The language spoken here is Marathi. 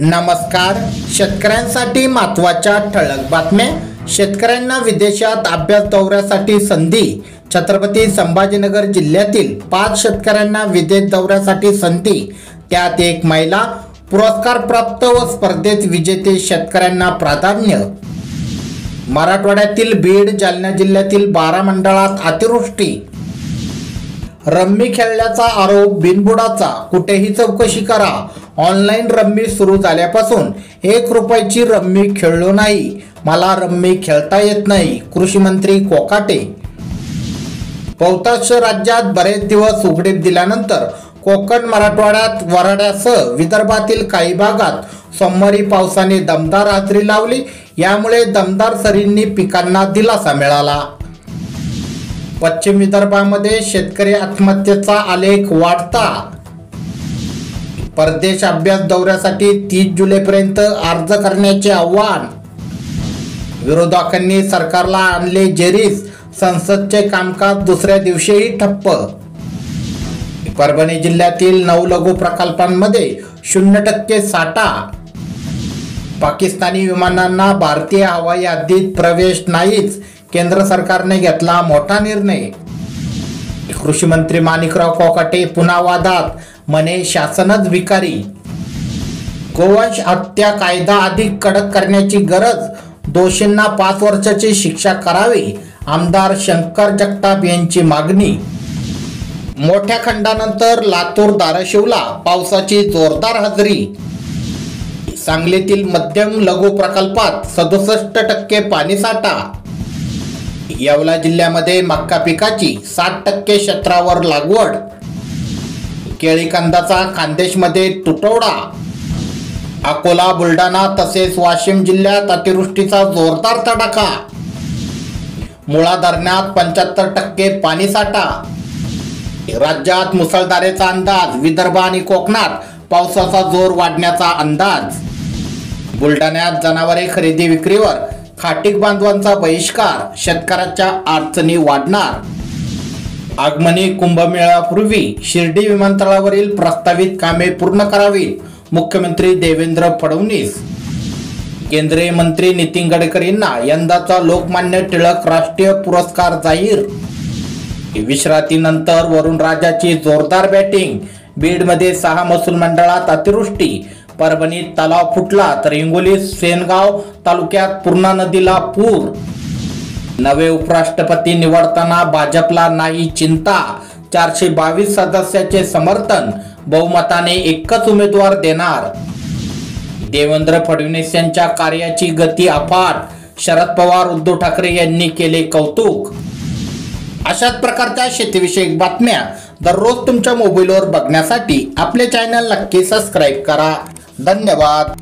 नमस्कार. शेतकऱ्यांसाठी महत्त्वाच्या ठळक बातम्या. शेतकऱ्यांना विदेशात अभ्यास दौऱ्यासाठी संधी. छत्रपती संभाजीनगर जिल्ह्यातील 5 शेतकऱ्यांना विदेश दौऱ्यासाठी संधी. त्यात एक महिला. पुरस्कार प्राप्त व स्पर्धेत विजेते शेतकऱ्यांना प्राधान्य. मराठवाड्यातील बीड, जालना जिल्ह्यातील 12 मंडळात अतिवृष्टी. रम्मी खेळल्याचा आरोप बिनबुडाचा. कुठेही चौकशी करा. ऑनलाईन रम्मी सुरू झाल्यापासून 1 रुपयाची रम्मी खेळलो नाही. मला रम्मी खेळता येत नाही. कृषी मंत्री कोकाटे. बहुतांश राज्यात बरेच दिवस उघडीप दिल्यानंतर कोकण, मराठवाड्यात, वऱ्हाडासह विदर्भातील काही भागात सोमवारी पावसाने दमदार हजेरी लावली. यामुळे दमदार सरींनी पिकांना दिलासा मिळाला. पश्चिम विदर्भामध्ये शेतकरी आत्महत्येचा आलेख वाढता. परदेश अभ्यास दौऱ्यासाठी 30 जुलैपर्यंत अर्ज करण्याचे आव्हान. विरोधकांनी सरकारला आणले जेरीस. संसदचे कामकाज दुसऱ्या दिवशीही ठप्प. परभणी जिल्ह्यातील 9 लघु प्रकल्पांमध्ये 0% साठा. पाकिस्तानी विमानांना भारतीय हवाई हद्दीत प्रवेश नाहीच. केंद्र सरकारने घेतला मोठा निर्णय. कृषी मंत्री माणिकराव कोकाटे पुन्हा वादात. म्हणे शासनच भिकारी. गोवंश हत्या कायदा अधिक कडक करण्याची गरज. दोषींना 5 वर्षाची शिक्षा करावी. आमदार शंकर जगताप यांची मागणी. मोठ्या खंडानंतर लातूर धाराशिवला पावसाची जोरदार हजेरी. सांगलीतील मध्यम लघु प्रकल्पात 67% पाणीसाठा. येवला जिल्ह्यामध्ये मक्का पिकाची 60% क्षेत्रावर लागवड. केळी कंदाचा खान्देशमध्ये तुटवडा. अकोला, बुलढाणा तसेच वाशिम जिल्ह्यात अतिवृष्टीचा जोरदार तडाखा. मुळा धरणात 75% पाणीसाठा. राज्यात मुसळधारेचा अंदाज. विदर्भ आणि कोकणात पावसाचा जोर वाढण्याचा अंदाज. बुलढाण्यात जनावरे खरेदी विक्रीवर खाटीक बांधवांचा बहिष्कार. शेतकऱ्याच्या अडचणी वाढणार. आगमनी कुंभमेळ्यापूर्वी शिर्डी विमानतळावरील प्रस्तावित कामे पूर्ण करावीत. मुख्यमंत्री देवेंद्र फडणवीस. केंद्रीय मंत्री नितीन गडकरींना यंदाचा लोकमान्य टिळक राष्ट्रीय पुरस्कार जाहीर. विश्रांतीनंतर वरुणराजाची जोरदार बॅटिंग. बीडमध्ये 6 महसूल मंडळात अतिवृष्टी. परभणीत तलाव फुटला तर हिंगोली, सेनगाव तालुक्यात पूर्णा नदीला पूर. नवे उपराष्ट्रपती निवडताना भाजपला नाही चिंता. 422 सदस्याचे समर्थन. बहुमताने एकच उमेदवार देणार. देवेंद्र फडणवीस यांच्या कार्याची गती अफाट. शरद पवार, उद्धव ठाकरे यांनी केले कौतुक. अशाच प्रकारच्या शेतीविषयक बातम्या दररोज तुमच्या मोबाईलवर बघण्यासाठी आपले चॅनल नक्की सबस्क्राईब करा. धन्यवाद.